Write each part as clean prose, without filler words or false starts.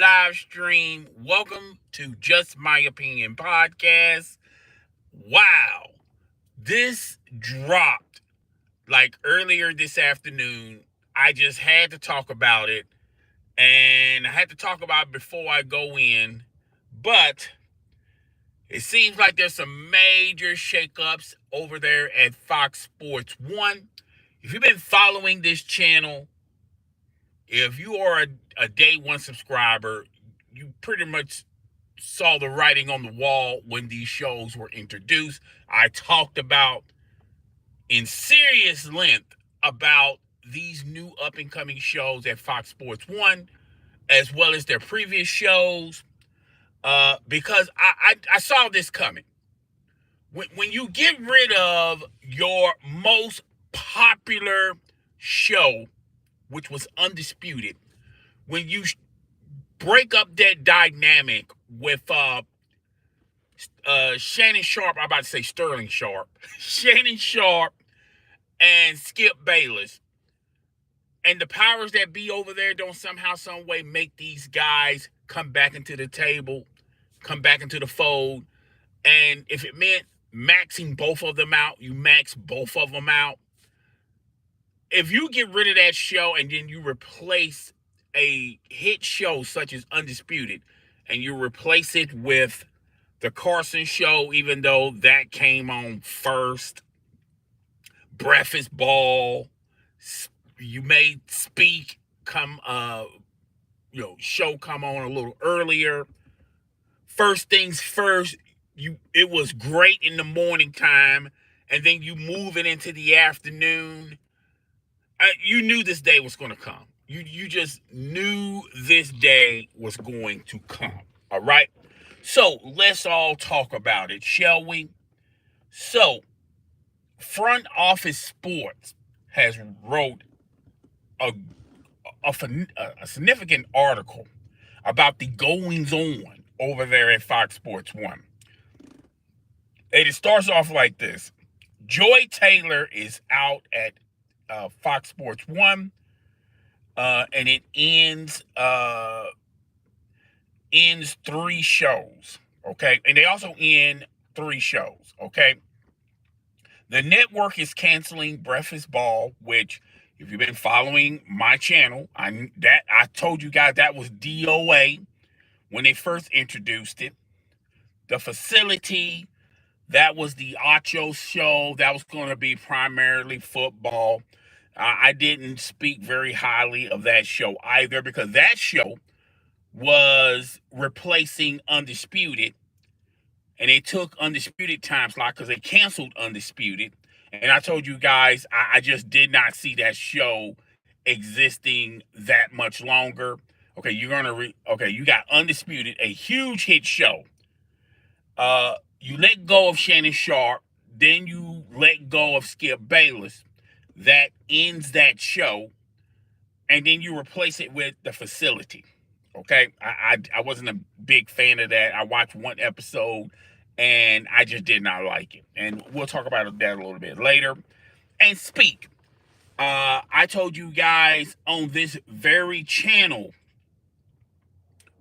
live stream. Welcome to Just My Opinion podcast. Wow, this dropped like earlier this afternoon. I just had to talk about it, and I had to talk about it before I go in. But it seems like there's some major shakeups over there at Fox Sports 1. If you've been following this channel, if you are a day one subscriber, you pretty much saw the writing on the wall when these shows were introduced. I talked about in serious length about these new up and coming shows at Fox Sports 1, as well as their previous shows, because I saw this coming. When you get rid of your most popular show, which was Undisputed, when you break up that dynamic with Shannon Sharp, I'm about to say Sterling Sharp, Shannon Sharp and Skip Bayless, and the powers that be over there don't somehow, some way make these guys come back into the table, come back into the fold, and if it meant maxing both of them out, you max both of them out. If you get rid of that show and then you replace a hit show such as Undisputed, and you replace it with the Carson show, even though that came on first, Breakfast Ball, you made Speak show come on a little earlier. First things first, it was great in the morning time, and then you move it into the afternoon. You knew this day was going to come. You just knew this day was going to come. All right? So let's all talk about it, shall we? So Front Office Sports has wrote a significant article about the goings on over there at Fox Sports 1. And it starts off like this. Joy Taylor is out at Fox Sports 1, and it ends three shows, okay? And they also end three shows, okay? The network is canceling Breakfast Ball, which, if you've been following my channel, I told you guys that was DOA when they first introduced it. The Facility, that was the Ocho show. That was going to be primarily football. I didn't speak very highly of that show either, because that show was replacing Undisputed, and they took Undisputed time slot because they canceled Undisputed. And I told you guys I just did not see that show existing that much longer. Okay, you got Undisputed, a huge hit show. You let go of Shannon Sharp, then you let go of Skip Bayless. That ends that show, and then you replace it with The Facility. Okay, I wasn't a big fan of that. I watched one episode, and I just did not like it. And we'll talk about that a little bit later. And Speak. I told you guys on this very channel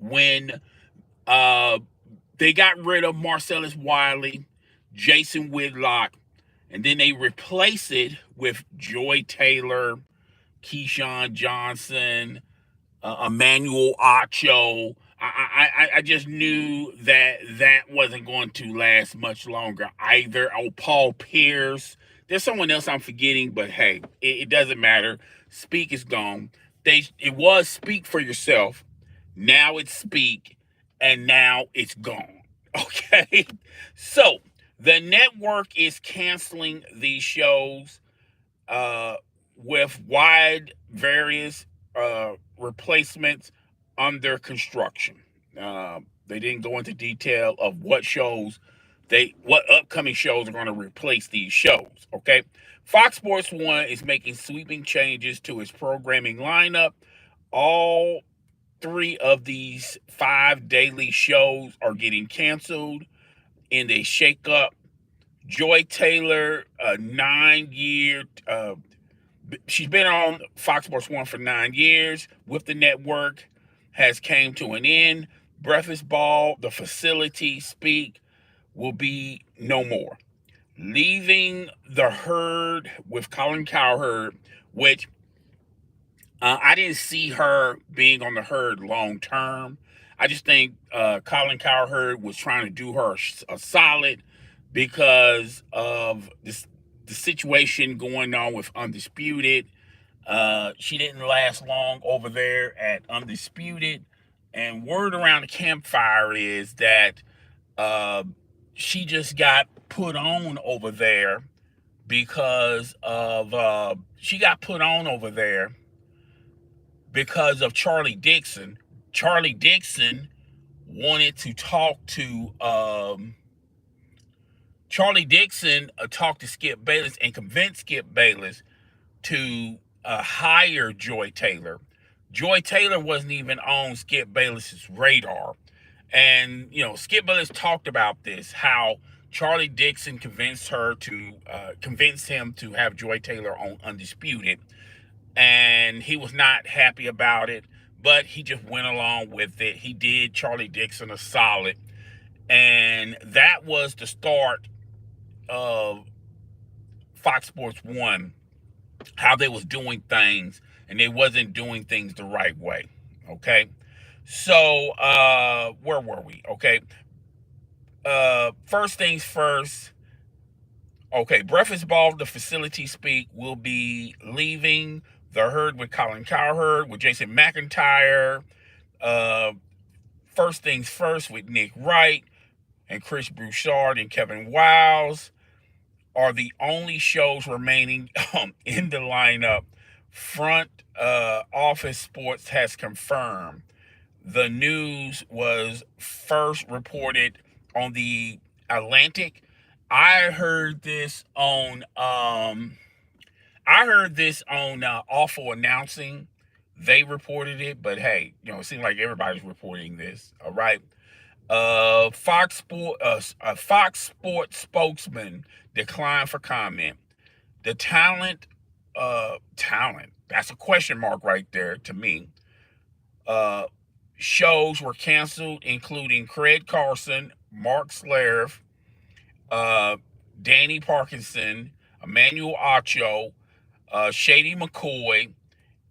when they got rid of Marcellus Wiley, Jason Whitlock, and then they replaced it with Joy Taylor, Keyshawn Johnson, Emmanuel Acho. I just knew that wasn't going to last much longer either. Oh, Paul Pierce. There's someone else I'm forgetting, but hey, it doesn't matter. Speak is gone. It was Speak for Yourself. Now it's Speak, and now it's gone. Okay? So the network is canceling these shows with wide various replacements under construction. They didn't go into detail of what upcoming shows are going to replace these shows. Okay, Fox Sports 1 is making sweeping changes to its programming lineup. All three of these 5 daily shows are getting canceled in a shakeup. Joy Taylor, a 9-year. She's been on Fox Sports 1 for 9 years with the network. has came to an end. Breakfast Ball, the facility speak, will be no more. Leaving the herd with Colin Cowherd, which I didn't see her being on the herd long term. I just think Colin Cowherd was trying to do her a solid because of this, the situation going on with Undisputed. She didn't last long over there at Undisputed. And word around the campfire is that uh, she just got put on over there because of she got put on over there because of Charlie Dixon. Charlie Dixon wanted to talk to Charlie Dixon talked to Skip Bayless and convinced Skip Bayless to hire Joy Taylor. Joy Taylor wasn't even on Skip Bayless's radar. And, you know, Skip Bayless talked about this, how Charlie Dixon convinced him to have Joy Taylor on Undisputed. And he was not happy about it, but he just went along with it. He did Charlie Dixon a solid. And that was the start of Fox Sports 1, how they was doing things, and they wasn't doing things the right way. Okay. So where were we? Okay. First things first. Okay, Breakfast Ball, the facility speak, will be leaving the herd with Colin Cowherd, with Jason McIntyre. Uh, First things first with Nick Wright and Chris Broussard and Kevin Wiles are the only shows remaining in the lineup. Front Office Sports has confirmed. The news was first reported on the Atlantic. I heard this on Awful Announcing. They reported it, but hey, you know, it seems like everybody's reporting this. All right. Fox Sports spokesman declined for comment. The talent, that's a question mark right there to me. Shows were canceled, including Craig Carson, Mark Slarev, Danny Parkinson, Emmanuel Acho, Shady McCoy,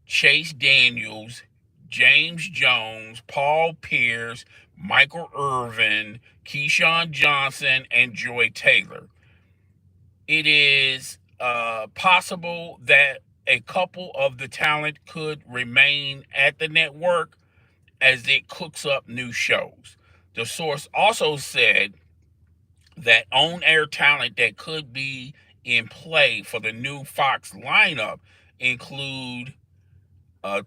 Chase Daniels, James Jones, Paul Pierce, Michael Irvin, Keyshawn Johnson, and Joy Taylor. It is possible that a couple of the talent could remain at the network as it cooks up new shows. The source also said that on-air talent that could be in play for the new Fox lineup include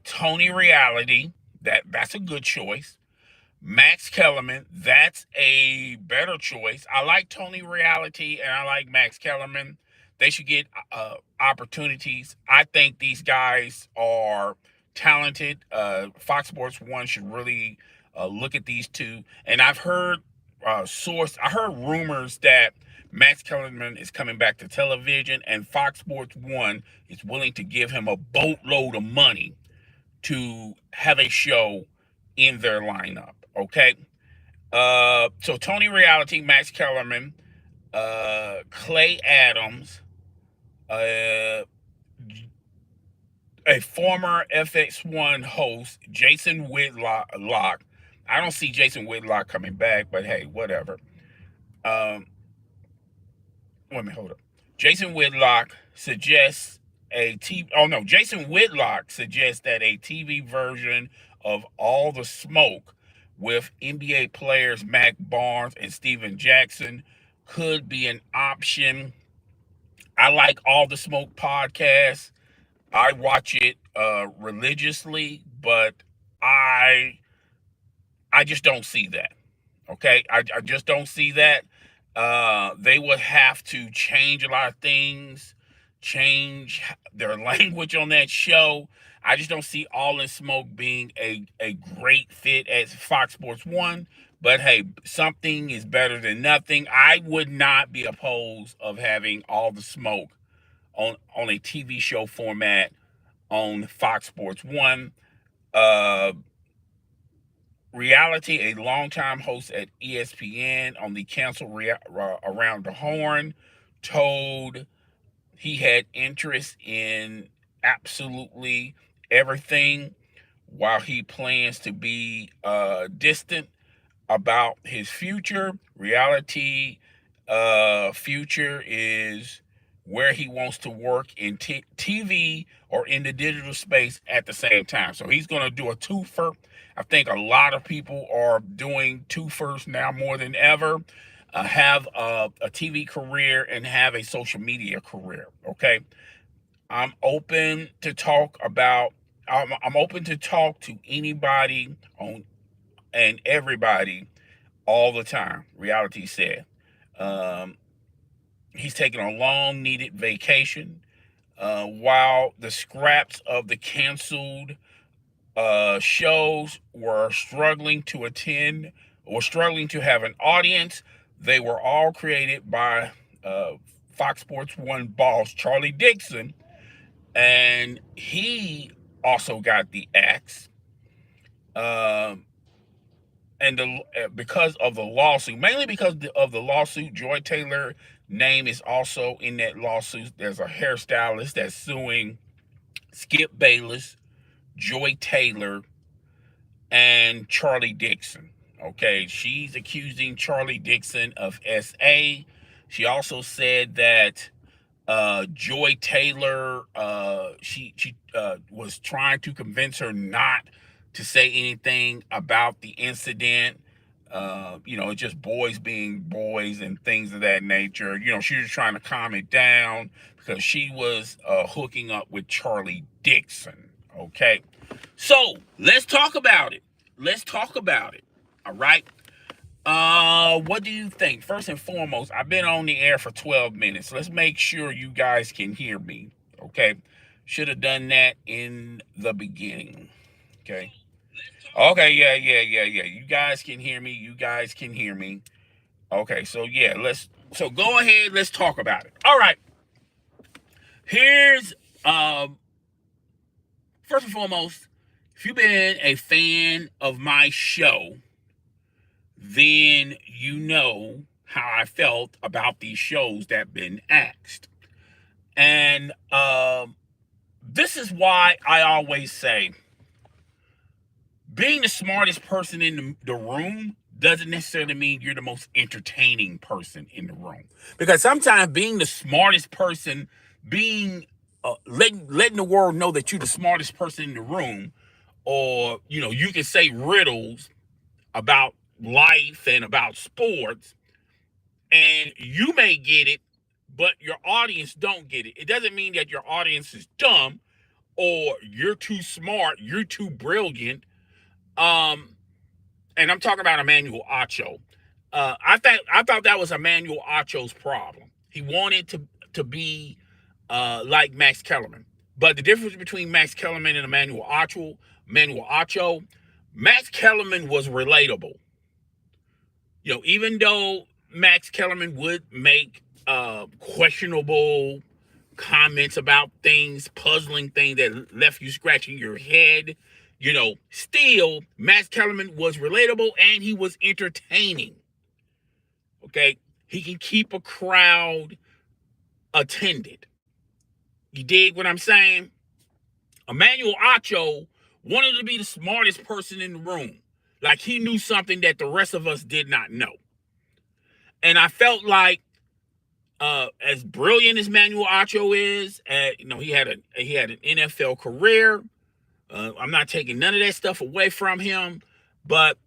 Tony Reality, that's a good choice. Max Kellerman, that's a better choice. I like Tony Reality and I like Max Kellerman. They should get opportunities. I think these guys are talented. Fox Sports 1 should really look at these two. And I've heard I heard rumors that Max Kellerman is coming back to television and Fox Sports 1 is willing to give him a boatload of money to have a show in their lineup. Okay. So Tony Reality, Max Kellerman, Clay Adams, a former FX1 host, Jason Whitlock. I don't see Jason Whitlock coming back, but hey, whatever. Wait a minute, hold up. Jason Whitlock suggests Jason Whitlock suggests that a TV version of All the Smoke with NBA players Mac Barnes and Steven Jackson could be an option. I like All the Smoke podcast. I watch it religiously, but I just don't see that. Okay, I just don't see that. They would have to change a lot of things, change their language on that show. I just don't see All in Smoke being a great fit as Fox Sports 1. But hey, something is better than nothing. I would not be opposed of having All the Smoke on a TV show format on Fox Sports 1. Reality, a longtime host at ESPN on the canceled Around the Horn, told he had interest in absolutely everything, while he plans to be distant about his future. Reality future is where he wants to work in TV or in the digital space at the same time. So he's going to do a twofer. I think a lot of people are doing twofers now more than ever. Have a TV career and have a social media career. Okay, I'm open to talk about. I'm open to talk to anybody on and everybody all the time. Reality said. Um, he's taking a long needed vacation. While the scraps of the canceled shows were struggling to attend or struggling to have an audience, they were all created by Fox Sports 1 boss Charlie Dixon, and he also got the axe. And because of the lawsuit, mainly because of the lawsuit, Joy Taylor name is also in that lawsuit. There's a hairstylist that's suing Skip Bayless, Joy Taylor, and Charlie Dixon. Okay, she's accusing Charlie Dixon of SA. She also said that Joy Taylor, she was trying to convince her not to say anything about the incident. It's just boys being boys and things of that nature. She was trying to calm it down because she was hooking up with Charlie Dixon. Okay, so let's talk about it. All right. What do you think? First and foremost, I've been on the air for 12 minutes. Let's make sure you guys can hear me. Okay. Should have done that in the beginning. Okay. Okay, yeah. You guys can hear me. Okay, so yeah, so go ahead, let's talk about it. All right. Here's first and foremost, if you've been a fan of my show, then you know how I felt about these shows that have been axed. And this is why I always say being the smartest person in the room doesn't necessarily mean you're the most entertaining person in the room. Because sometimes being the smartest person, letting the world know that you're the smartest person in the room, or you can say riddles about life and about sports, and you may get it, but your audience don't get it. It doesn't mean that your audience is dumb or you're too smart, you're too brilliant. And I'm talking about Emmanuel Acho. I thought that was Emmanuel Acho's problem. He wanted to be like Max Kellerman. But the difference between Max Kellerman and Emmanuel Acho, Max Kellerman was relatable. Even though Max Kellerman would make questionable comments about things, puzzling things that left you scratching your head, still Max Kellerman was relatable and he was entertaining. Okay, he can keep a crowd attended. You dig what I'm saying? Emmanuel Acho wanted to be the smartest person in the room. Like he knew something that the rest of us did not know. And I felt like, as brilliant as Emmanuel Acho is, he had an NFL career. I'm not taking none of that stuff away from him, but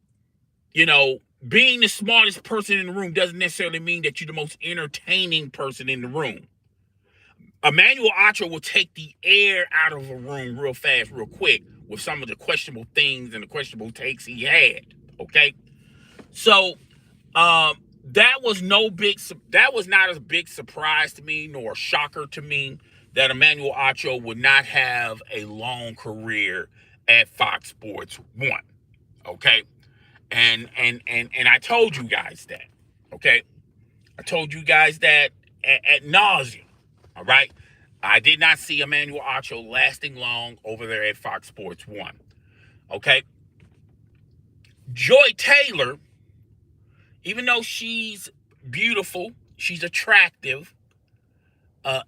being the smartest person in the room doesn't necessarily mean that you're the most entertaining person in the room. Emmanuel Acho will take the air out of a room real fast, real quick, with some of the questionable things and the questionable takes he had. Okay, so that was not a big surprise to me, nor a shocker to me, that Emmanuel Acho would not have a long career at Fox Sports 1. Okay, and I told you guys that. Okay, I told you guys that at nauseum. All right, I did not see Emmanuel Acho lasting long over there at Fox Sports 1. Okay, Joy Taylor, even though she's beautiful, she's attractive,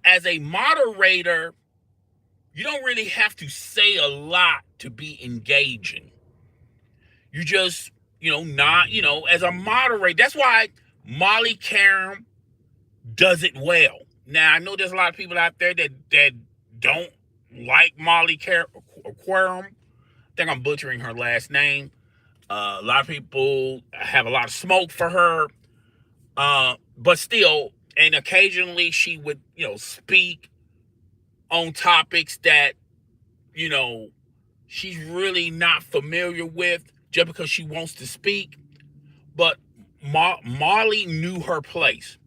as a moderator, you don't really have to say a lot to be engaging. You just, not, as a moderator. That's why Molly Karam does it well. Now, I know there's a lot of people out there that don't like Molly Karam. I think I'm butchering her last name. A lot of people have a lot of smoke for her. But still, and occasionally she would, speak on topics that, she's really not familiar with just because she wants to speak. But Molly knew her place.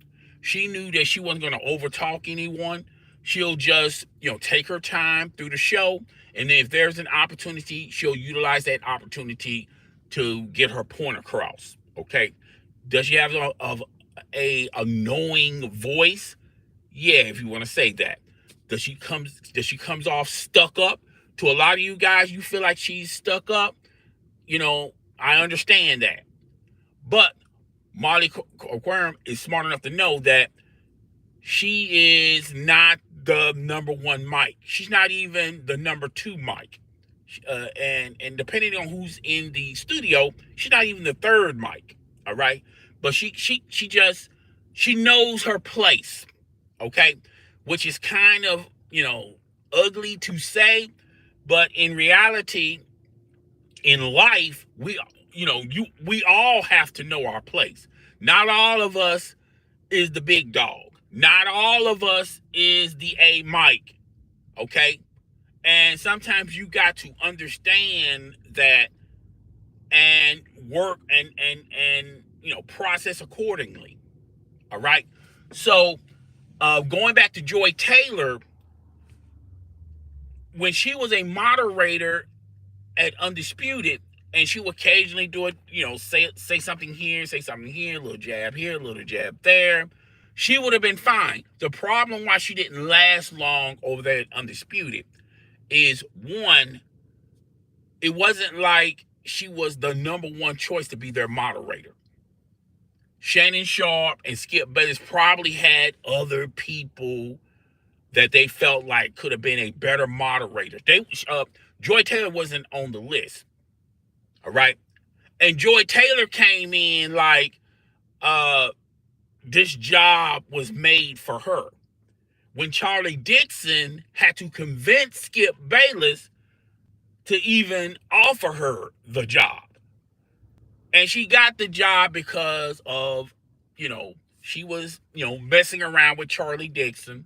She knew that she wasn't going to overtalk anyone. She'll just, take her time through the show. And then if there's an opportunity, she'll utilize that opportunity to get her point across. Okay. Does she have a annoying voice? Yeah, if you want to say that. Does she comes off stuck up? To a lot of you guys, you feel like she's stuck up. I understand that. But Molly Aquarium is smart enough to know that she is not the number one mic. She's not even the number two mic. And depending on who's in the studio, she's not even the third mic. All right. But she knows her place. Okay. Which is kind of, ugly to say, but in reality, in life, we all have to know our place. Not all of us is the big dog. Not all of us is the A mic. Okay? And sometimes you got to understand that and work and process accordingly. All right? So going back to Joy Taylor, when she was a moderator at Undisputed, and she would occasionally do it, say something here, a little jab here, a little jab there, she would have been fine. The problem why she didn't last long over there at Undisputed is, one, it wasn't like she was the number one choice to be their moderator. Shannon Sharp and Skip Bayless probably had other people that they felt like could have been a better moderator. Joy Taylor wasn't on the list. All right. And Joy Taylor came in like this job was made for her. When Charlie Dixon had to convince Skip Bayless to even offer her the job. And she got the job because of, she was, messing around with Charlie Dixon.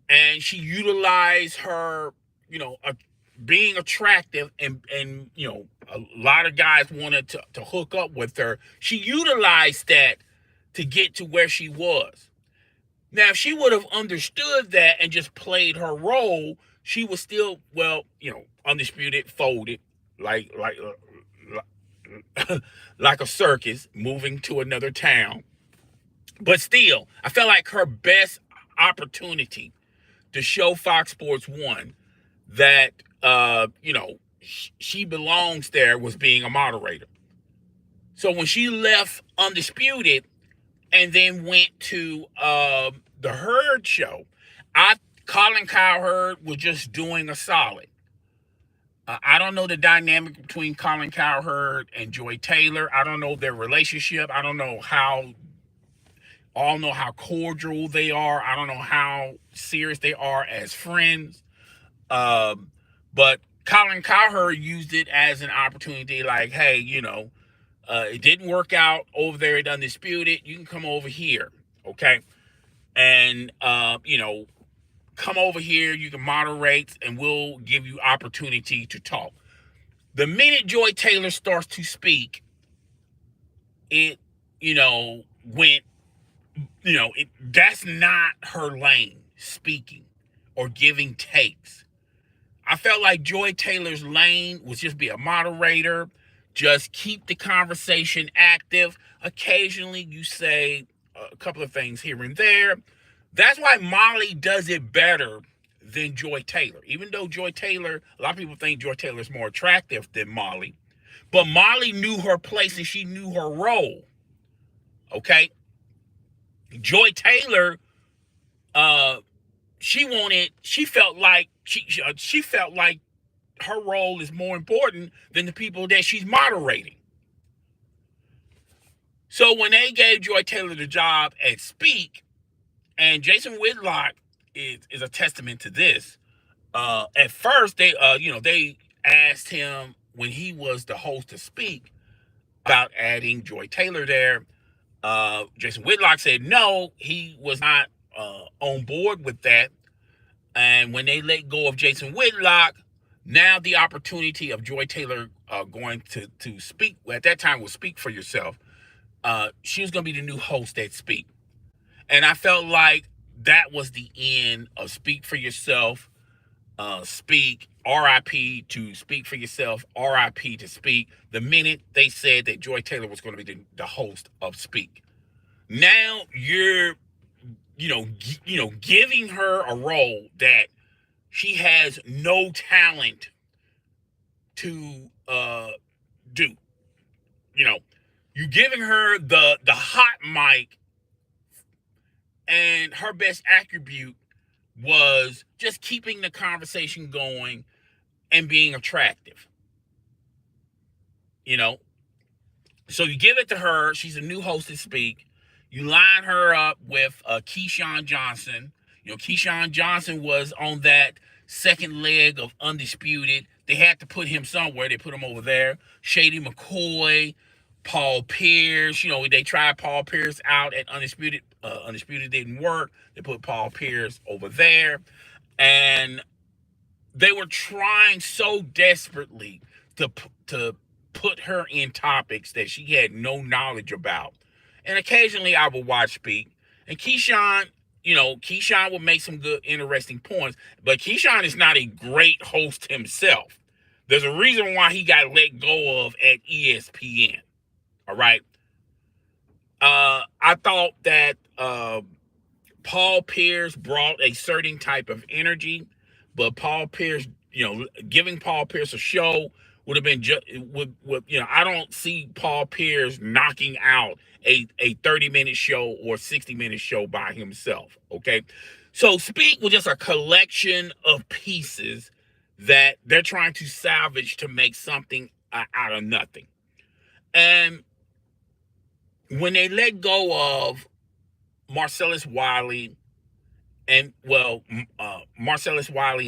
And she utilized her, being attractive and a lot of guys wanted to hook up with her. She utilized that to get to where she was. Now, if she would have understood that and just played her role, she was still, Undisputed, folded, like like a circus moving to another town. But still, I felt like her best opportunity to show Fox Sports 1 that, she belongs there was being a moderator. So when she left Undisputed and then went to the Herd show, Colin Cowherd was just doing a solid. I don't know the dynamic between Colin Cowherd and Joy Taylor. I don't know their relationship. I don't know how cordial they are. I don't know how serious they are as friends. But Colin Cowherd used it as an opportunity, like, hey, it didn't work out over there at Undisputed. You can come over here, okay? And, come over here. You can moderate, and we'll give you opportunity to talk. The minute Joy Taylor starts to speak, it, went, that's not her lane, speaking or giving takes. I felt like Joy Taylor's lane was just be a moderator, just keep the conversation active. Occasionally you say a couple of things here and there. That's why Molly does it better than Joy Taylor. Even though Joy Taylor, a lot of people think Joy Taylor is more attractive than Molly, But Molly knew her place and she knew her role. Okay. Joy Taylor, uh, she felt like she felt like her role is more important than the people that she's moderating. So when they gave Joy Taylor the job at Speak, and Jason Whitlock is a testament to this. At first, they asked him when he was the host to Speak about adding Joy Taylor there. Jason Whitlock said no, he was not on board with that. And when they let go of Jason Whitlock, now the opportunity of Joy Taylor going to Speak, well, at that time was Speak for Yourself. She was going to be the new host at Speak. And I felt like that was the end of Speak for Yourself, Speak, RIP to Speak for Yourself, RIP to Speak, the minute they said that Joy Taylor was going to be the host of Speak. Now you're, giving her a role that she has no talent to do. You're giving her the hot mic, and her best attribute was just keeping the conversation going and being attractive. So you give it to her. She's a new host to Speak. You line her up with Keyshawn Johnson. Keyshawn Johnson was on that second leg of Undisputed. They had to put him somewhere. They put him over there. Shady McCoy, Paul Pierce. They tried Paul Pierce out at Undisputed. Undisputed didn't work. They put Paul Pierce over there. And they were trying so desperately to put her in topics that she had no knowledge about. And occasionally I would watch Speak. And Keyshawn would make some good, interesting points. But Keyshawn is not a great host himself. There's a reason why he got let go of at ESPN. All right. I thought that Paul Pierce brought a certain type of energy, but Paul Pierce, giving Paul Pierce a show would have been I don't see Paul Pierce knocking out a 30-minute show or 60-minute show by himself. Okay. So Speak was just a collection of pieces that they're trying to salvage to make something out of nothing. And when they let go of Marcellus Wiley and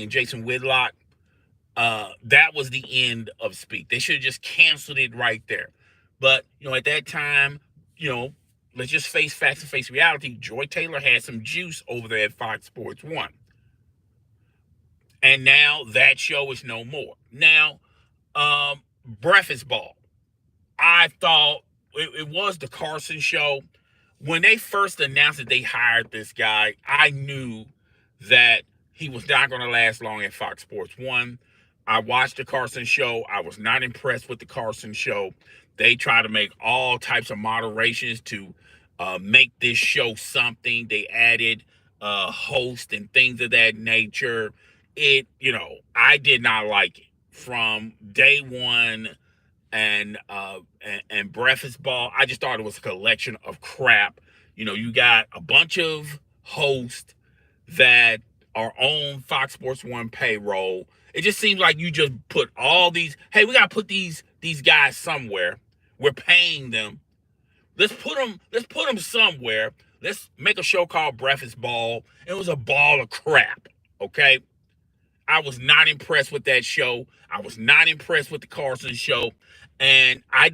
Jason Whitlock, that was the end of Speak. They should have just canceled it right there. But, at that time, let's just face facts and face reality. Joy Taylor had some juice over there at Fox Sports 1. And now that show is no more. Now, Breakfast Ball. I thought it was the Carson show. When they first announced that they hired this guy, I knew that he was not going to last long at Fox Sports 1. I watched the Carson show. I was not impressed with the Carson show. They try to make all types of moderations to make this show something. They added host and things of that nature. I did not like it from day one. And Breakfast Ball, I just thought it was a collection of crap. You got a bunch of hosts that are on Fox Sports 1 payroll. It just seems like you just put all these, hey, we got to put these guys somewhere. We're paying them. Let's put them somewhere. Let's make a show called Breakfast Ball. It was a ball of crap, okay? I was not impressed with that show. I was not impressed with the Carson show. And I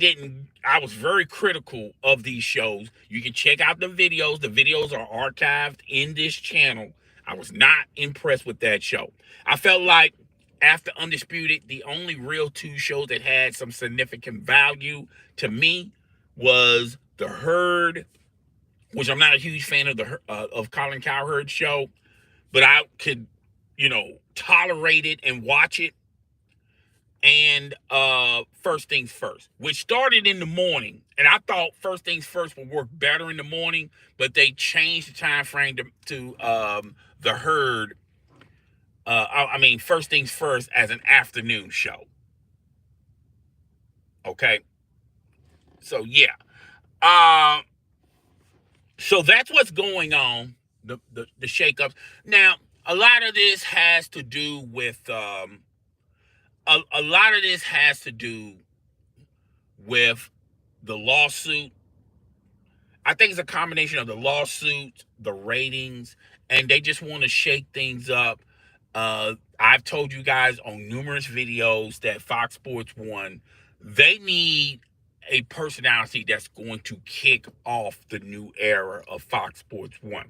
was very critical of these shows. You can check out the videos. The videos are archived in this channel. I was not impressed with that show. I felt like after Undisputed, the only real two shows that had some significant value to me was The Herd, which I'm not a huge fan of Colin Cowherd's show, but I could, tolerate it and watch it. And First Things First, which started in the morning. And I thought First Things First would work better in the morning, but they changed the time frame to The Herd. First Things First as an afternoon show. Okay. So yeah. Um, so that's what's going on, the shakeups. Now, a lot of this has to do with a lot of this has to do with the lawsuit. I think it's a combination of the lawsuit, the ratings, and they just want to shake things up. I've told you guys on numerous videos that Fox Sports 1, they need a personality that's going to kick off the new era of Fox Sports 1.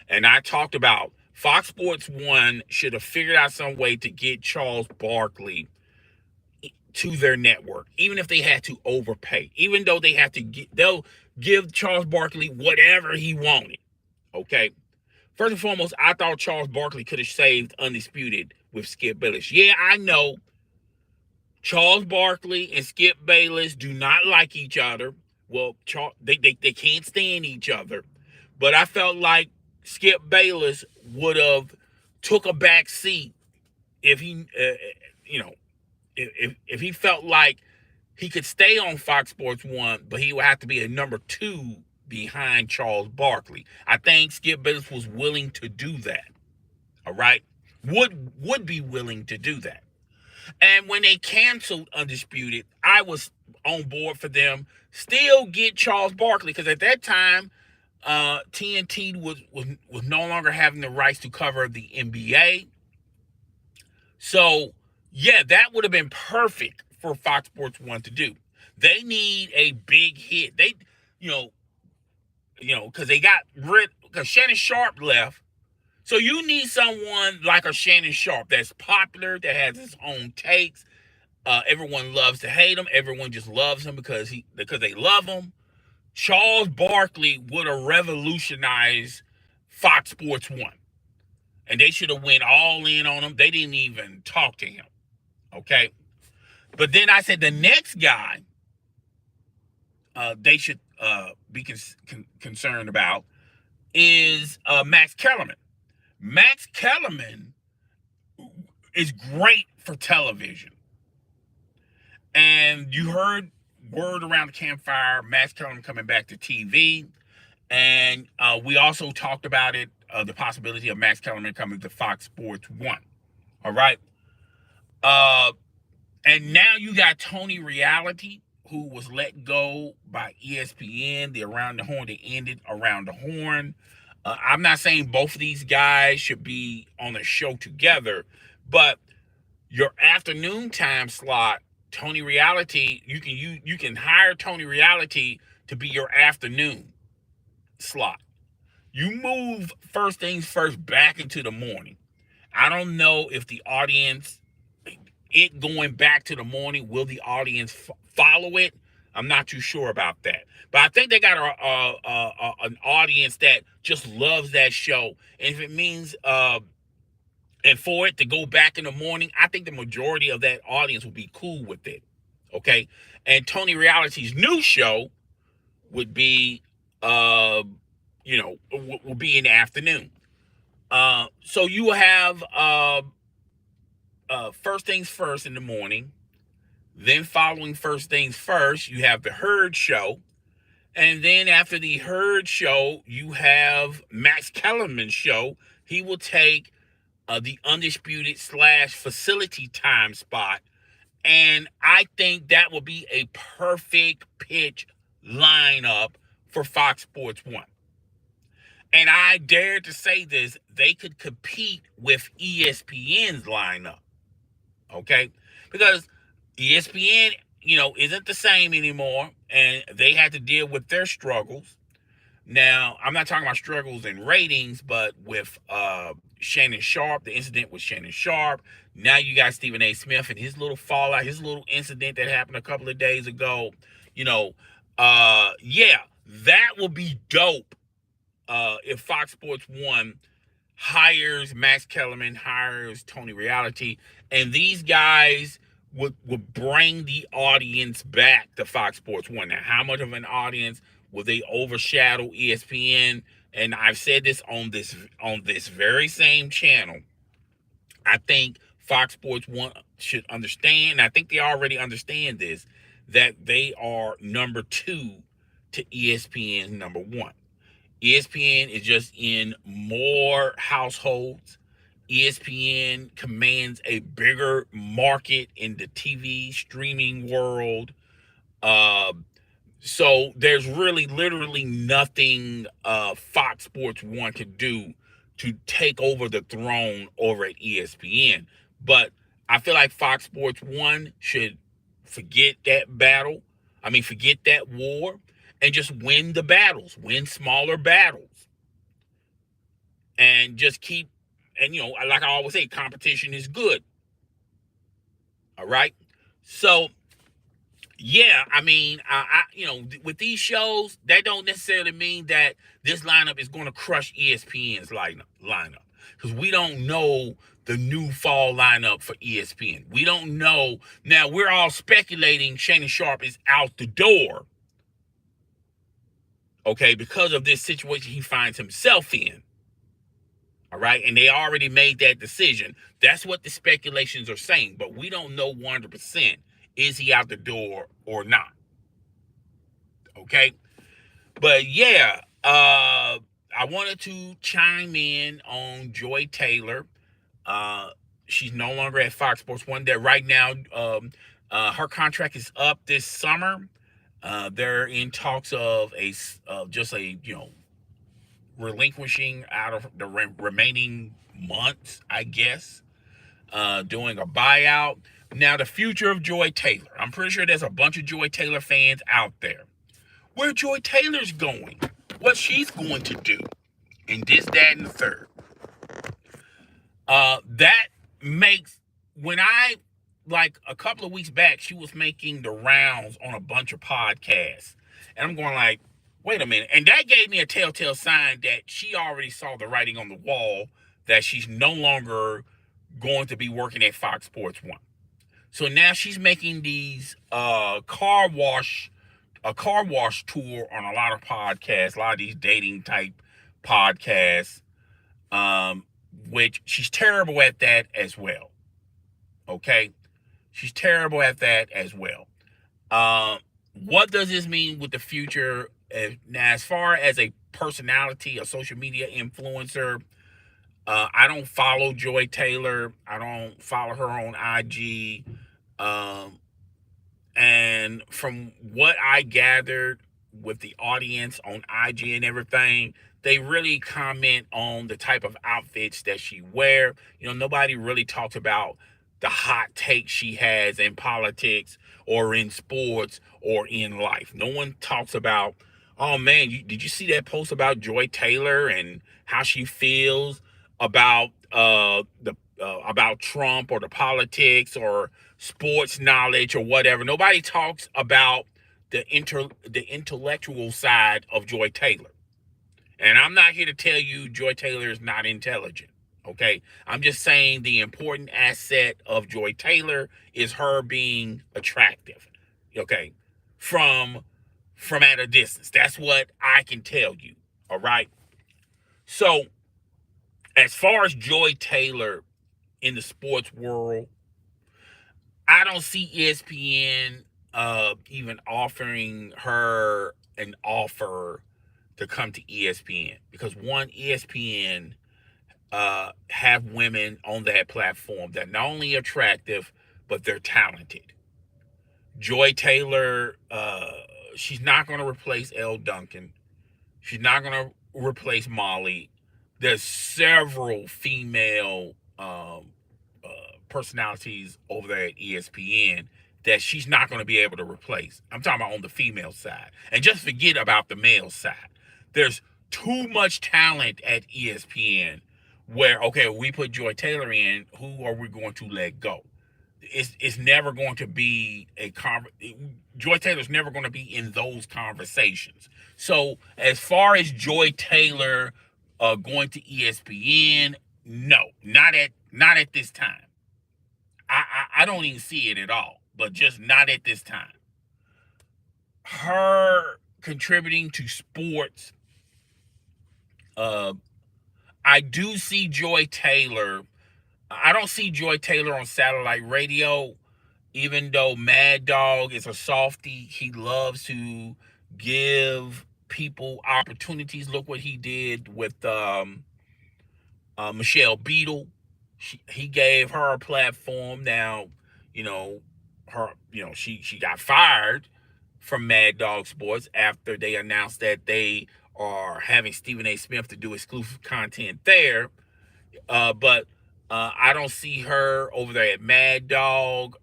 And I talked about Fox Sports 1 should have figured out some way to get Charles Barkley to their network, even if they had to overpay, even though they have to they'll give Charles Barkley whatever he wanted. Okay. First and foremost, I thought Charles Barkley could have saved Undisputed with Skip Bayless. Yeah, I know Charles Barkley and Skip Bayless do not like each other. Well, they can't stand each other. But I felt like Skip Bayless would have took a back seat if he, you know, if he felt like he could stay on Fox Sports 1, but he would have to be a number 2 behind Charles Barkley. I think Skip Bayless was willing to do that. All right? Would be willing to do that. And when they canceled Undisputed, I was on board for them. Still get Charles Barkley, because at that time, TNT was no longer having the rights to cover the NBA. So, yeah, that would have been perfect for Fox Sports 1 to do. They need a big hit. They, because they got rid, because Shannon Sharp left. So you need someone like a Shannon Sharp that's popular, that has his own takes. Everyone loves to hate him. Everyone just loves him because they love him. Charles Barkley would have revolutionized Fox Sports 1. And they should have went all in on him. They didn't even talk to him. Okay? But then I said the next guy they should be concerned about is Max Kellerman. Max Kellerman is great for television. And you heard word around the campfire, Max Kellerman coming back to TV. And we also talked about it, the possibility of Max Kellerman coming to Fox Sports 1. All right? And now you got Tony Reality, who was let go by ESPN. The Around the Horn, they ended Around the Horn. I'm not saying both of these guys should be on a show together, but your afternoon time slot, Tony Reality, you can hire Tony Reality to be your afternoon slot. You move First Things First back into the morning. I don't know if the audience, it going back to the morning, will the audience follow it? I'm not too sure about that. But I think they got an audience that just loves that show. And if it means, and for it to go back in the morning, I think the majority of that audience will be cool with it. Okay? And Tony Reality's new show would be, will be in the afternoon. So you will have First Things First in the morning. Then following First Things First, you have the Herd Show. And then after the Herd Show, you have Max Kellerman's show. He will take the Undisputed / Facility time spot. And I think that will be a perfect pitch lineup for Fox Sports 1. And I dare to say this, they could compete with ESPN's lineup. Okay? Because ESPN, isn't the same anymore, and they had to deal with their struggles. Now, I'm not talking about struggles in ratings, but with Shannon Sharp, the incident with Shannon Sharp. Now you got Stephen A. Smith and his little fallout, his little incident that happened a couple of days ago. That will be dope if Fox Sports 1 hires Max Kellerman, hires Tony Reality, and these guys would bring the audience back to Fox Sports 1. Now, how much of an audience will they overshadow ESPN? And I've said this on this very same channel. I think Fox Sports 1 should understand, and I think they already understand this, that they are number 2 to ESPN's number 1. ESPN is just in more households. ESPN commands a bigger market in the TV streaming world. Uh, so there's really literally nothing Fox Sports 1 to do to take over the throne over at ESPN. But I feel like Fox Sports 1 should forget that battle. I mean, forget that war and just win the battles, win smaller battles. And just keep, and like I always say, competition is good. All right. So yeah, I mean, with these shows, that don't necessarily mean that this lineup is going to crush ESPN's lineup, because we don't know the new fall lineup for ESPN. We don't know. Now, we're all speculating Shannon Sharpe is out the door, okay, because of this situation he finds himself in. All right, and they already made that decision. That's what the speculations are saying, but we don't know 100% is he out the door or not. Okay, but yeah, I wanted to chime in on Joy Taylor. She's no longer at Fox Sports 1. That right now, her contract is up this summer. They're in talks of just a relinquishing out of the remaining months, I guess, doing a buyout. Now, the future of Joy Taylor. I'm pretty sure there's a bunch of Joy Taylor fans out there. Where Joy Taylor's going, what she's going to do, and this, that, and the third. That makes, when like a couple of weeks back, she was making the rounds on a bunch of podcasts. And I'm going like, wait a minute. And that gave me a telltale sign that she already saw the writing on the wall that she's no longer going to be working at Fox Sports 1. So now she's making these car wash tour on a lot of podcasts, a lot of these dating type podcasts, which she's terrible at that as well. Okay? She's terrible at that as well. What does this mean with the future? Now, as far as a personality, a social media influencer, I don't follow Joy Taylor. I don't follow her on IG. And from what I gathered with the audience on IG and everything, they really comment on the type of outfits that she wear. Nobody really talks about the hot take she has in politics or in sports or in life. No one talks about, oh man, did you see that post about Joy Taylor and how she feels about about Trump or the politics or sports knowledge or whatever? Nobody talks about the intellectual side of Joy Taylor. And I'm not here to tell you Joy Taylor is not intelligent. Okay, I'm just saying the important asset of Joy Taylor is her being attractive. Okay, from at a distance. That's what I can tell you. All right. So, as far as Joy Taylor in the sports world, I don't see ESPN even offering her an offer to come to ESPN, because one, ESPN have women on that platform that not only attractive, but they're talented. Joy Taylor, she's not going to replace Elle Duncan. She's not going to replace Molly. There's several female personalities over there at ESPN that she's not going to be able to replace. I'm talking about on the female side. And just forget about the male side. There's too much talent at ESPN where, okay, we put Joy Taylor in, who are we going to let go? It's never going to be Joy Taylor's never going to be in those conversations. So as far as Joy Taylor going to ESPN, no, not at this time. I don't even see it at all, but just not at this time. Her contributing to sports, I do see Joy Taylor. I don't see Joy Taylor on satellite radio. Even though Mad Dog is a softie, he loves to give people opportunities. Look what he did with Michelle Beadle. He gave her a platform. Now, you know, she got fired from Mad Dog Sports after they announced that they are having Stephen A. Smith to do exclusive content there. But I don't see her over there at Mad Dog.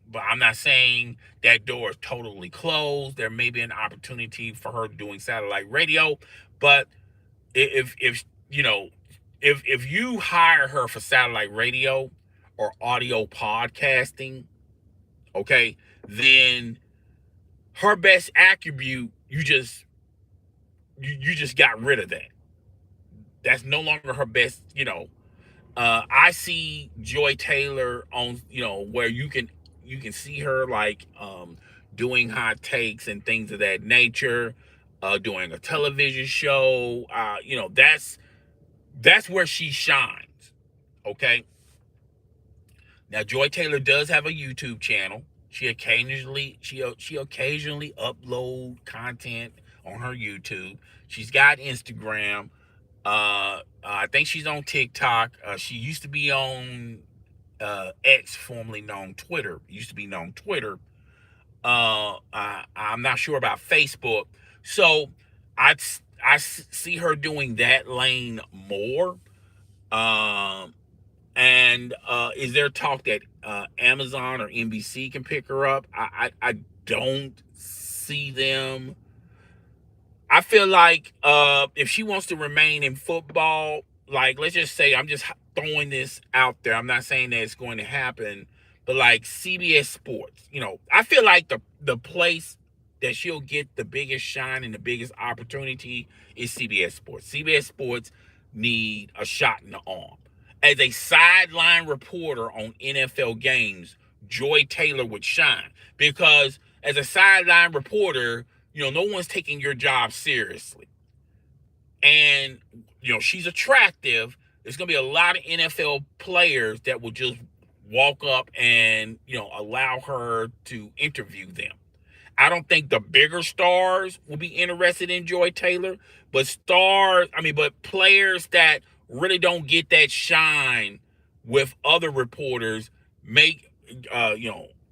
But I'm not saying that door is totally closed. There may be an opportunity for her doing satellite radio, but if you know if you hire her for satellite radio or audio podcasting, okay, then her best attribute you just got rid of that. That's no longer her best. I see Joy Taylor on, where you can see her like doing hot takes and things of that nature, doing a television show. That's where she shines. Okay. Now Joy Taylor does have a YouTube channel. She occasionally upload content on her YouTube. She's got Instagram. I think she's on TikTok. She used to be on X, formerly known Twitter. Used to be known Twitter. I'm not sure about Facebook. So I see her doing that lane more. Um, and is there talk that Amazon or NBC can pick her up? I don't see them. I feel like if she wants to remain in football, like let's just say, I'm just throwing this out there. I'm not saying that it's going to happen, but like CBS Sports, I feel like the place that she'll get the biggest shine and the biggest opportunity is CBS Sports. CBS Sports need a shot in the arm. As a sideline reporter on NFL games, Joy Taylor would shine because as a sideline reporter, no one's taking your job seriously. And, she's attractive. There's going to be a lot of NFL players that will just walk up and, allow her to interview them. I don't think the bigger stars will be interested in Joy Taylor, but players that really don't get that shine with other reporters make,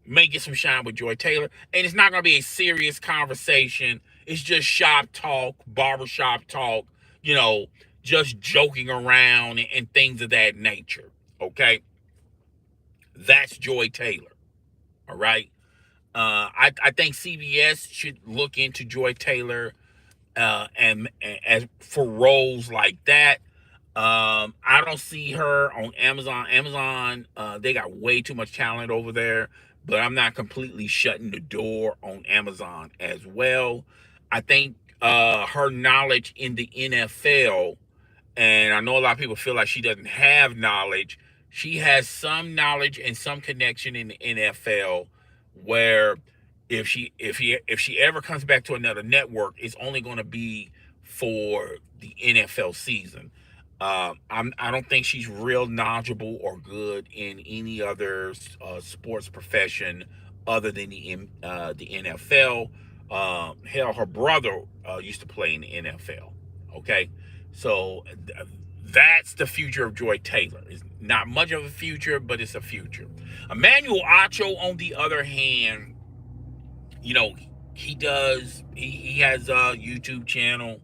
may get some shine with Joy Taylor. And it's not going to be a serious conversation. It's just shop talk, barbershop talk, you know, just joking around and things of that nature. Okay. That's Joy Taylor. All right. I think CBS should look into Joy Taylor and as for roles like that. I don't see her on Amazon. Amazon, they got way too much talent over there, but I'm not completely shutting the door on Amazon as well. I think her knowledge in the NFL, and I know a lot of people feel like she doesn't have knowledge. She has some knowledge and some connection in the NFL where if she ever comes back to another network, it's only going to be for the NFL season. I don't think she's real knowledgeable or good in any other sports profession other than the NFL. Hell, her brother used to play in the NFL. Okay, so that's the future of Joy Taylor. It's not much of a future, but it's a future. Emmanuel Acho, on the other hand, you know, he has a YouTube channel.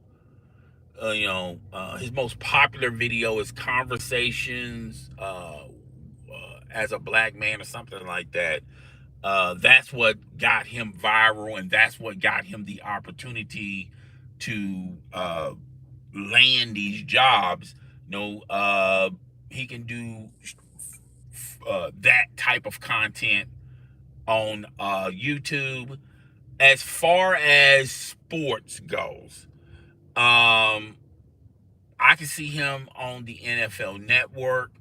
His most popular video is conversations as a black man or something like that. That's what got him viral, and that's what got him the opportunity to land these jobs. He can do that type of content on YouTube. As far as sports goes, um, I can see him on the NFL Network.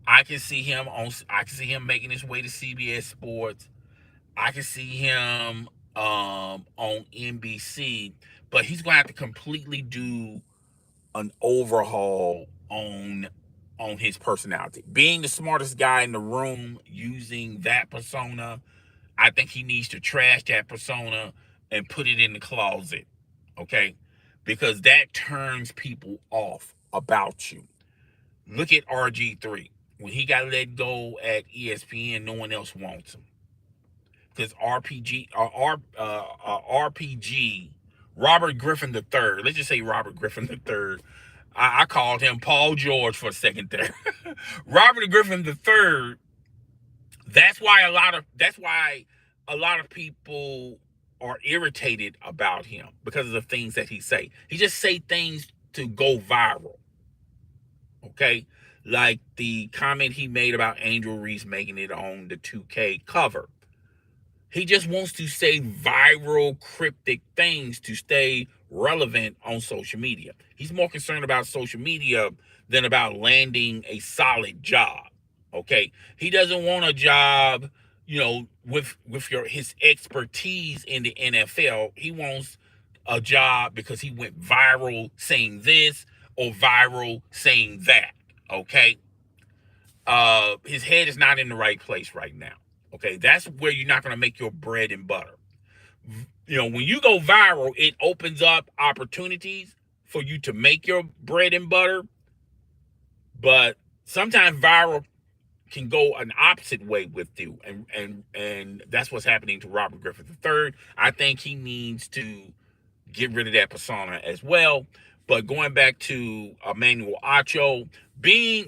I can see him making his way to CBS Sports. I can see him on NBC, but he's gonna have to completely do an overhaul on on his personality. Being the smartest guy in the room, using that persona, I think he needs to trash that persona and put it in the closet, okay? Because that turns people off about you. Look at RG3. When he got let go at ESPN, no one else wants him. Because RPG, Robert Griffin III, let's just say Robert Griffin III. I called him Paul George for a second there. Robert Griffin III. That's why a lot of people are irritated about him because of the things that he say. He just say things to go viral. Okay? Like the comment he made about Angel Reese making it on the 2K cover. He just wants to say viral, cryptic things to stay relevant on social media. He's more concerned about social media than about landing a solid job. Okay, he doesn't want a job, with his expertise in the NFL. He wants a job because he went viral saying this or viral saying that. Okay, his head is not in the right place right now. Okay, that's where you're not going to make your bread and butter. When you go viral, it opens up opportunities for you to make your bread and butter. But sometimes viral can go an opposite way with you, and that's what's happening to Robert Griffin III. I think he needs to get rid of that persona as well. But going back to Emmanuel Acho,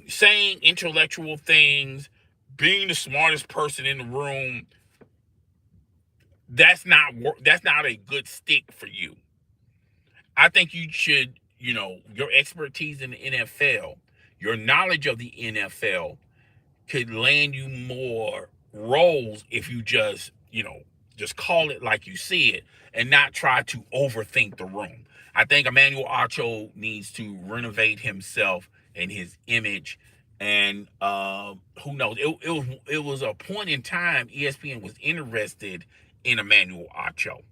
saying intellectual things, being the smartest person in the room, that's not a good stick for you. I think you should, your expertise in the NFL, your knowledge of the NFL could land you more roles if you just call it like you see it and not try to overthink the room. I think Emmanuel Acho needs to renovate himself and his image. And who knows? It was a point in time ESPN was interested in Emmanuel Acho.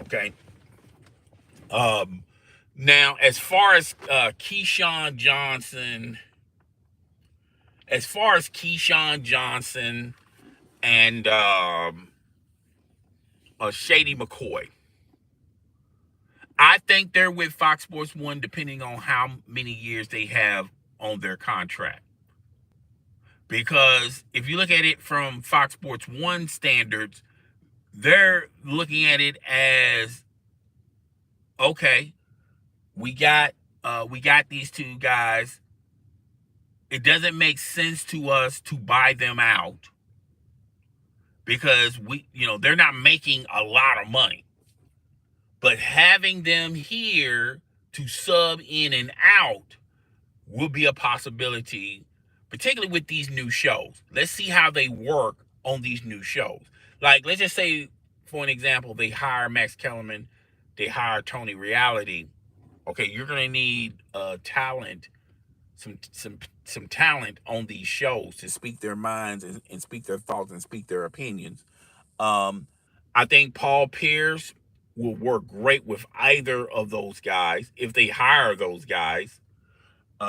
Okay. Now, as far as Keyshawn Johnson, and Shady McCoy, I think they're with Fox Sports 1 depending on how many years they have on their contract. Because if you look at it from Fox Sports 1 standards, they're looking at it as, okay, we got these two guys. It doesn't make sense to us to buy them out because they're not making a lot of money. But having them here to sub in and out will be a possibility, particularly with these new shows. Let's see how they work on these new shows. Like, let's just say, for an example, they hire Max Kellerman, they hire Tony Reality. Okay, you're gonna need talent, some talent on these shows to speak their minds and speak their thoughts and speak their opinions. I think Paul Pierce will work great with either of those guys if they hire those guys.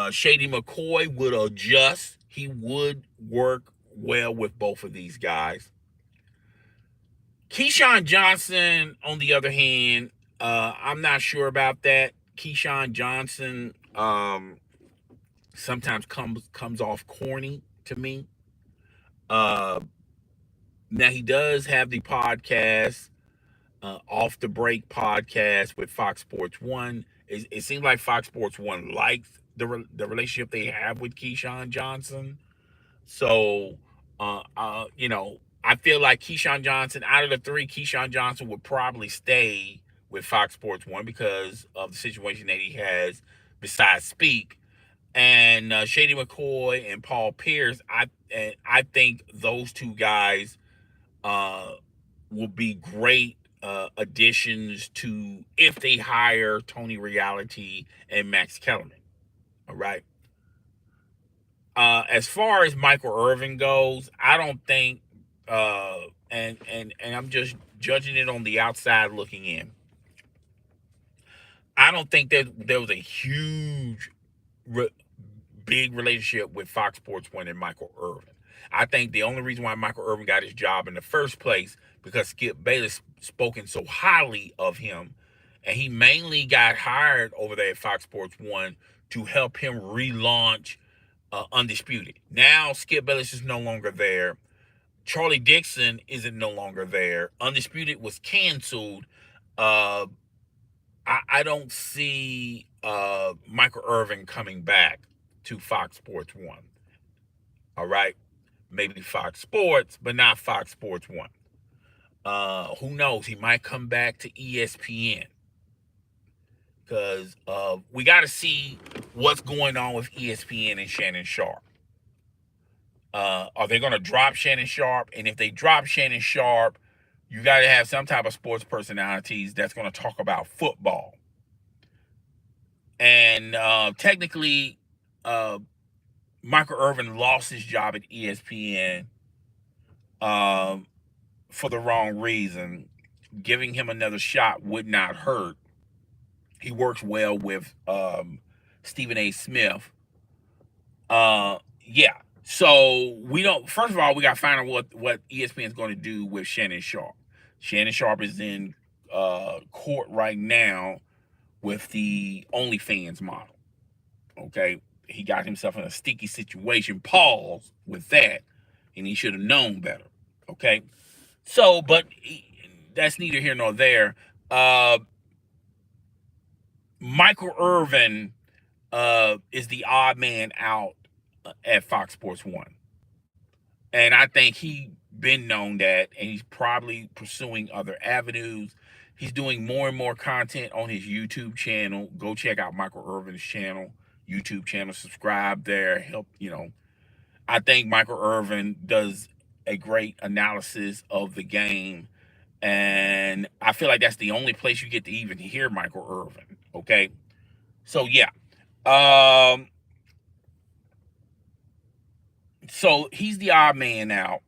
Shady McCoy would adjust. He would work well with both of these guys. Keyshawn Johnson, on the other hand, I'm not sure about that. Keyshawn Johnson sometimes comes off corny to me. Now he does have the podcast, Off the Break podcast with Fox Sports 1. It seems like Fox Sports 1 likes the relationship they have with Keyshawn Johnson. So, I feel like Keyshawn Johnson, out of the three, Keyshawn Johnson would probably stay with Fox Sports 1 because of the situation that he has besides Speak. And Shady McCoy and Paul Pierce, I think those two guys will be great additions to if they hire Tony Reality and Max Kellerman. All right. As far as Michael Irvin goes, I don't think, and I'm just judging it on the outside looking in. I don't think that there was a huge big relationship with Fox Sports 1 and Michael Irvin. I think the only reason why Michael Irvin got his job in the first place because Skip Bayless spoken so highly of him, and he mainly got hired over there at Fox Sports 1 to help him relaunch Undisputed. Now Skip Bayless is no longer there. Charlie Dixon isn't no longer there. Undisputed was canceled. I don't see Michael Irvin coming back to Fox Sports 1. All right? Maybe Fox Sports, but not Fox Sports 1. Who knows? He might come back to ESPN. Because we got to see what's going on with ESPN and Shannon Sharpe. Are they going to drop Shannon Sharpe? And if they drop Shannon Sharpe, you got to have some type of sports personalities that's going to talk about football. And technically, Michael Irvin lost his job at ESPN for the wrong reason. Giving him another shot would not hurt. He works well with Stephen A. Smith. Yeah. So we don't. First of all, we got to find out what ESPN is going to do with Shannon Sharpe. Shannon Sharpe is in court right now with the OnlyFans model. Okay, he got himself in a sticky situation. Pause with that, and he should have known better. Okay, so but that's neither here nor there. Michael Irvin is the odd man out at Fox Sports 1. And I think he's been known that, and he's probably pursuing other avenues. He's doing more and more content on his YouTube channel. Go check out Michael Irvin's channel, YouTube channel. Subscribe there. Help, I think Michael Irvin does a great analysis of the game. And I feel like that's the only place you get to even hear Michael Irvin. Okay? So, yeah. So he's the odd man out.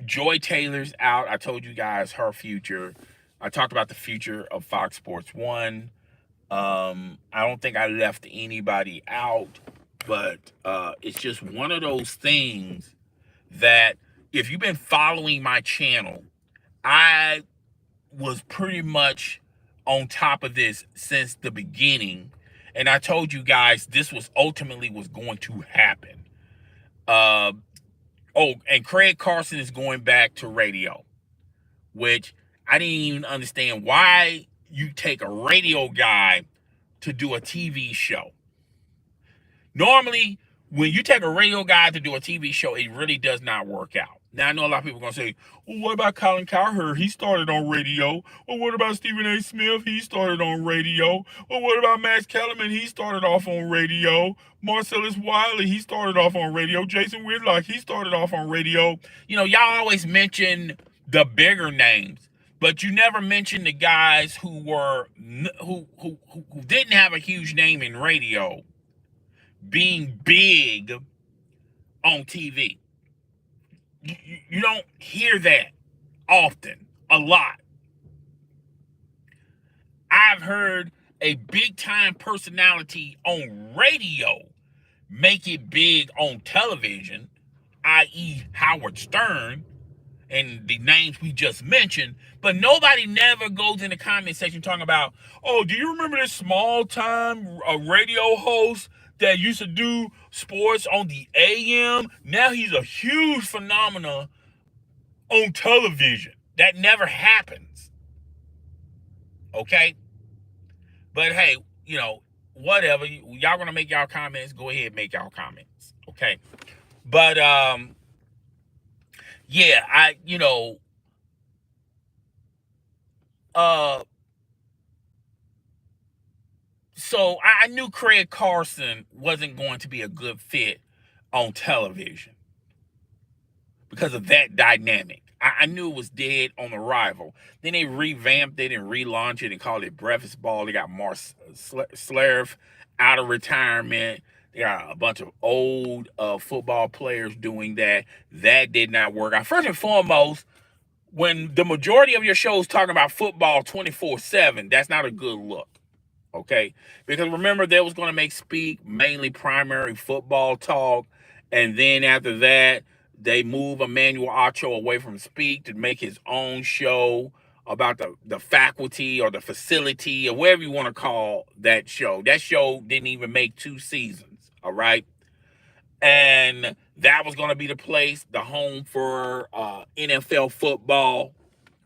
Joy Taylor's out. I told you guys her future. I talked about the future of Fox Sports 1. I don't think I left anybody out, but it's just one of those things that if you've been following my channel, I was pretty much on top of this since the beginning. And I told you guys this was ultimately was going to happen. And Craig Carson is going back to radio, which I didn't even understand why you take a radio guy to do a TV show. Normally, when you take a radio guy to do a TV show, it really does not work out. Now, I know a lot of people are going to say, well, what about Colin Cowherd? He started on radio. Well, what about Stephen A. Smith? He started on radio. Well, what about Max Kellerman? He started off on radio. Marcellus Wiley, he started off on radio. Jason Whitlock, he started off on radio. Y'all always mention the bigger names, but you never mention the guys who didn't have a huge name in radio being big on TV. You don't hear that often, a lot. I've heard a big-time personality on radio make it big on television, i.e. Howard Stern and the names we just mentioned, but nobody never goes in the comment section talking about, oh, do you remember this small-time radio host that used to do sports on the AM? Now he's a huge phenomenon on television. That never happens. Okay? But hey, whatever. Y'all gonna make y'all comments, go ahead and make y'all comments. Okay? But yeah, so I knew Craig Carson wasn't going to be a good fit on television because of that dynamic. I knew it was dead on arrival. Then they revamped it and relaunched it and called it Breakfast Ball. They got Mark Slerf out of retirement. They got a bunch of old football players doing that. That did not work out. First and foremost, when the majority of your shows talking about football 24/7, that's not a good look. Okay, because remember they was going to make Speak mainly primary football talk, and then after that they move Emmanuel Acho away from Speak to make his own show about the faculty or the facility or whatever you want to call that show. That show didn't even make 2 seasons. All right, and that was going to be the place, the home for NFL football.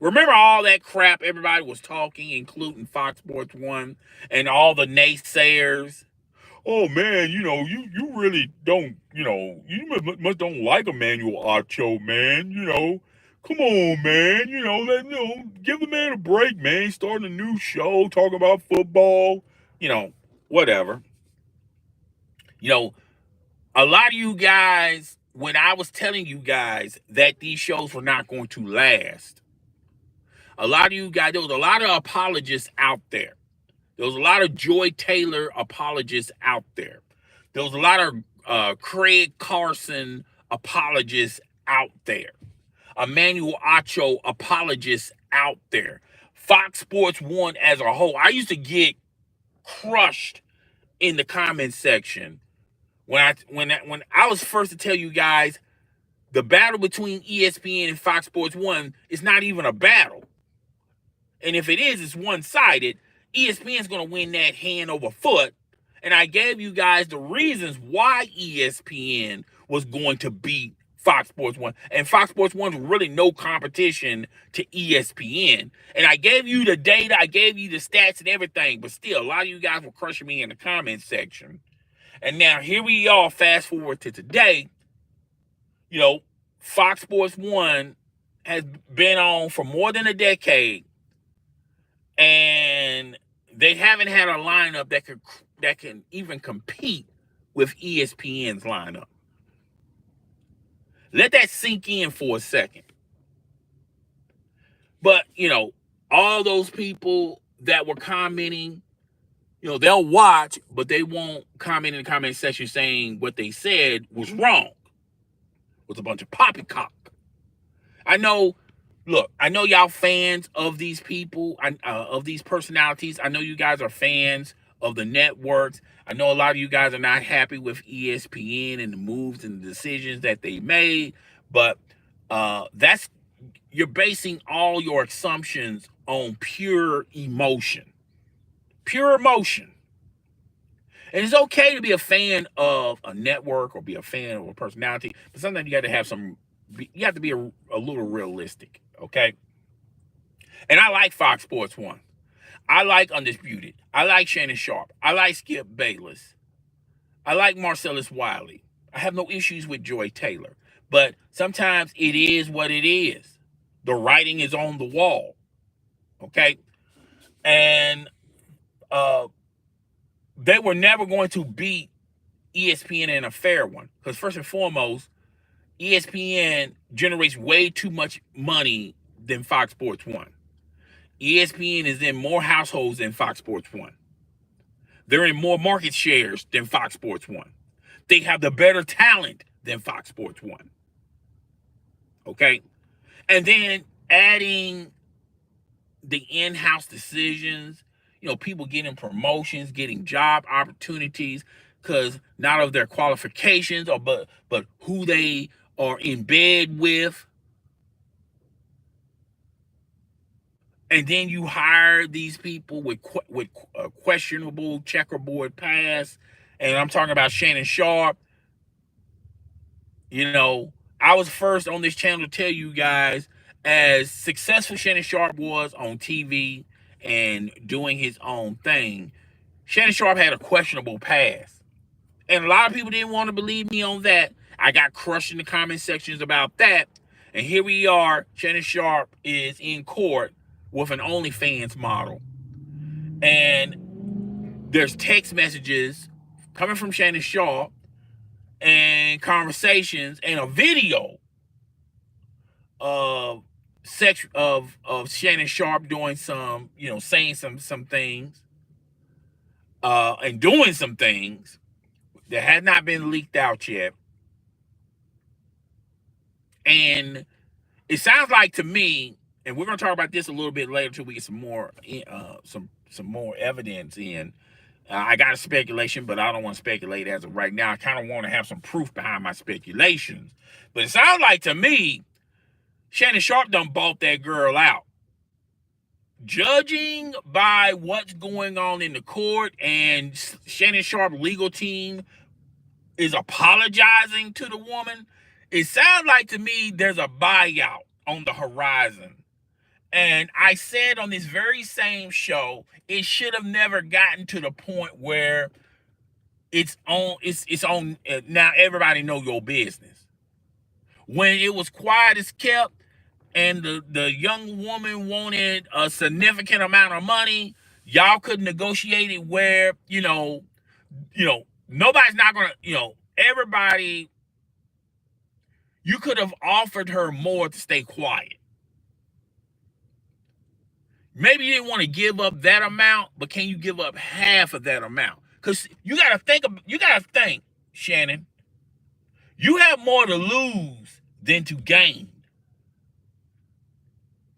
Remember all that crap everybody was talking, including Fox Sports 1 and all the naysayers? Oh man, you really don't, you must don't like Emmanuel Acho, man. Come on, man. Give the man a break, man. He's starting a new show talking about football. Whatever. You know, a lot of you guys, when I was telling you guys that these shows were not going to last, a lot of you guys, there was a lot of apologists out there. There was a lot of Joy Taylor apologists out there. There was a lot of Craig Carson apologists out there. Emmanuel Acho apologists out there. Fox Sports 1 as a whole. I used to get crushed in the comments section when I was first to tell you guys the battle between ESPN and Fox Sports 1 is not even a battle. And if it is, it's one-sided. ESPN's going to win that hand over foot. And I gave you guys the reasons why ESPN was going to beat Fox Sports 1. And Fox Sports 1 was really no competition to ESPN. And I gave you the data, I gave you the stats and everything. But still, a lot of you guys were crushing me in the comments section. And now here we are, fast forward to today. Fox Sports 1 has been on for more than a decade. And they haven't had a lineup that can even compete with ESPN's lineup. Let that sink in for a second. But, all those people that were commenting, they'll watch, but they won't comment in the comment section saying what they said was wrong. It was a bunch of poppycock. I know y'all fans of these people, of these personalities. I know you guys are fans of the networks. I know a lot of you guys are not happy with ESPN and the moves and the decisions that they made, but you're basing all your assumptions on pure emotion. Pure emotion. And it's okay to be a fan of a network or be a fan of a personality, but sometimes you have to be a little realistic, okay? And I like Fox Sports 1. I like Undisputed. I like Shannon Sharp. I like Skip Bayless. I like Marcellus Wiley. I have no issues with Joy Taylor. But sometimes it is what it is. The writing is on the wall, okay? And they were never going to beat ESPN in a fair one. Because first and foremost, ESPN generates way too much money than Fox Sports 1. ESPN is in more households than Fox Sports 1. They're in more market shares than Fox Sports 1. They have the better talent than Fox Sports 1. Okay? And then adding the in-house decisions, people getting promotions, getting job opportunities, because not of their qualifications, but who they are in bed with. And then you hire these people with a questionable checkerboard past. And I'm talking about Shannon Sharp. I was first on this channel to tell you guys, as successful Shannon Sharp was on TV and doing his own thing, Shannon Sharp had a questionable past. And a lot of people didn't want to believe me on that. I got crushed in the comment sections about that. And here we are. Shannon Sharp is in court with an OnlyFans model. And there's text messages coming from Shannon Sharp and conversations and a video of Shannon Sharp doing some, saying some things and doing some things that had not been leaked out yet. And it sounds like to me and we're going to talk about this a little bit later till we get some more more evidence in. I got a speculation, but I don't want to speculate as of right now. I kind of want to have some proof behind my speculations. But it sounds like to me, Shannon Sharpe done bought that girl out. Judging by what's going on in the court, and Shannon Sharpe legal team is apologizing to the woman, it sounds like to me there's a buyout on the horizon. And I said on this very same show, it should have never gotten to the point where it's on now everybody know your business. When it was quiet as kept, and the young woman wanted a significant amount of money, y'all could negotiate it where, nobody's not gonna, everybody, you could have offered her more to stay quiet. Maybe you didn't want to give up that amount, but can you give up half of that amount? Because you gotta think, Shannon, you have more to lose than to gain.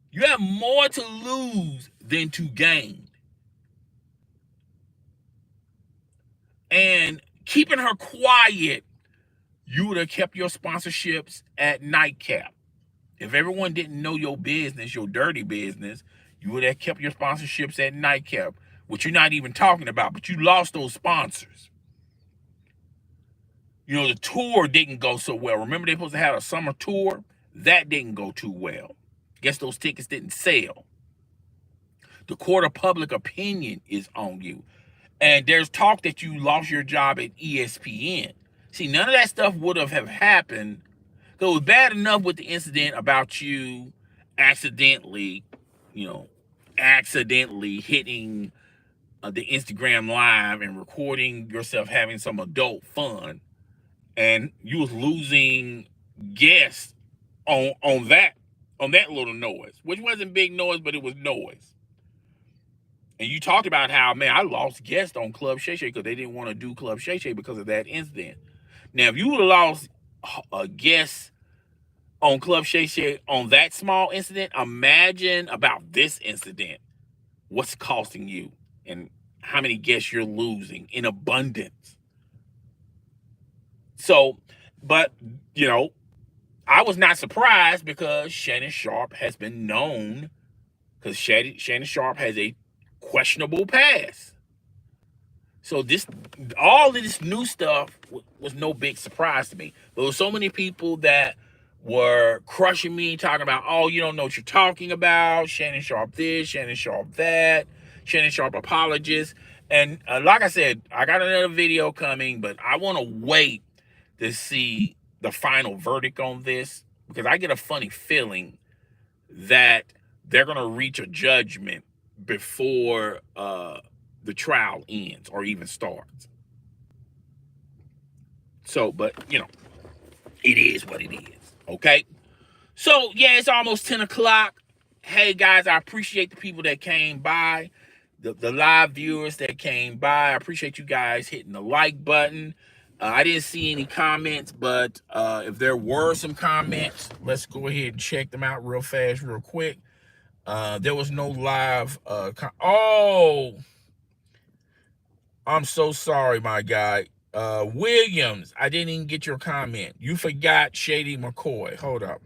You have more to lose than to gain. And keeping her quiet, you would have kept your sponsorships at nightcap. If everyone didn't know your business, your dirty business, you would have kept your sponsorships at nightcap, which you're not even talking about, but you lost those sponsors. The tour didn't go so well. Remember they supposed to have a summer tour? That didn't go too well. Guess those tickets didn't sell. The court of public opinion is on you. And there's talk that you lost your job at ESPN. See, none of that stuff would have happened. Because it was bad enough with the incident about you accidentally hitting the Instagram live and recording yourself having some adult fun. And you was losing guests on that little noise, which wasn't big noise, but it was noise. And you talked about how, man, I lost guests on Club Shay Shay because they didn't want to do Club Shay Shay because of that incident. Now, if you would have lost a guest on Club Shay Shay on that small incident, imagine about this incident, what's costing you and how many guests you're losing in abundance. So, but, I was not surprised because Shannon Sharpe has been known, because Shannon Sharpe has a questionable past. So all of this new stuff was no big surprise to me. There were so many people that were crushing me, talking about, oh, you don't know what you're talking about, Shannon Sharpe this, Shannon Sharpe that, Shannon Sharpe apologist. And like I said, I got another video coming, but I want to wait to see the final verdict on this, because I get a funny feeling that they're going to reach a judgment before the trial ends or even starts. So, but, it is what it is, okay? So, yeah, it's almost 10 o'clock. Hey, guys, I appreciate the people that came by, the live viewers that came by. I appreciate you guys hitting the like button. I didn't see any comments, but if there were some comments, let's go ahead and check them out real fast, real quick. There was no live. Oh, I'm so sorry, my guy. Williams, I didn't even get your comment. You forgot Shady McCoy. Hold up.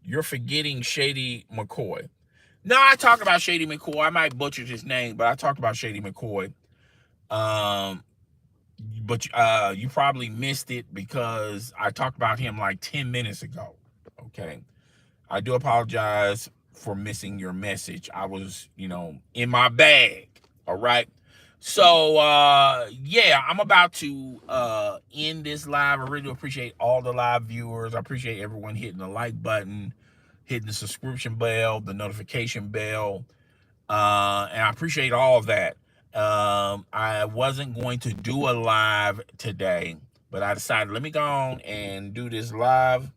You're forgetting Shady McCoy. No, I talk about Shady McCoy. I might butcher his name, but I talked about Shady McCoy. But you probably missed it because I talked about him like 10 minutes ago. Okay. I do apologize for missing your message. I was, in my bag. All right. So, yeah, I'm about to end this live. I really appreciate all the live viewers. I appreciate everyone hitting the like button, hitting the subscription bell, the notification bell. And I appreciate all of that. I wasn't going to do a live today, but I decided, let me go on and do this live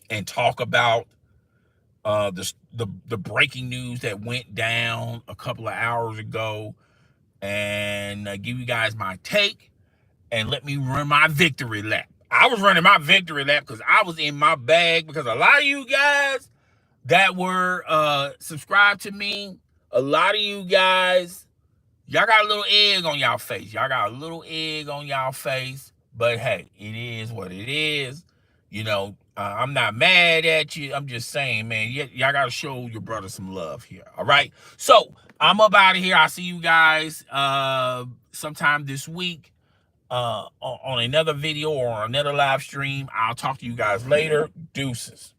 and talk about the breaking news that went down a couple of hours ago, and give you guys my take, and let me run my victory lap. I was running my victory lap because I was in my bag, because a lot of you guys that were subscribed to me, a lot of you guys, y'all got a little egg on y'all face. Y'all got a little egg on y'all face. But hey, it is what it is. You know, I'm not mad at you. I'm just saying, man, y'all got to show your brother some love here. All right. So I'm up out of here. I'll see you guys sometime this week on another video or another live stream. I'll talk to you guys later. Deuces.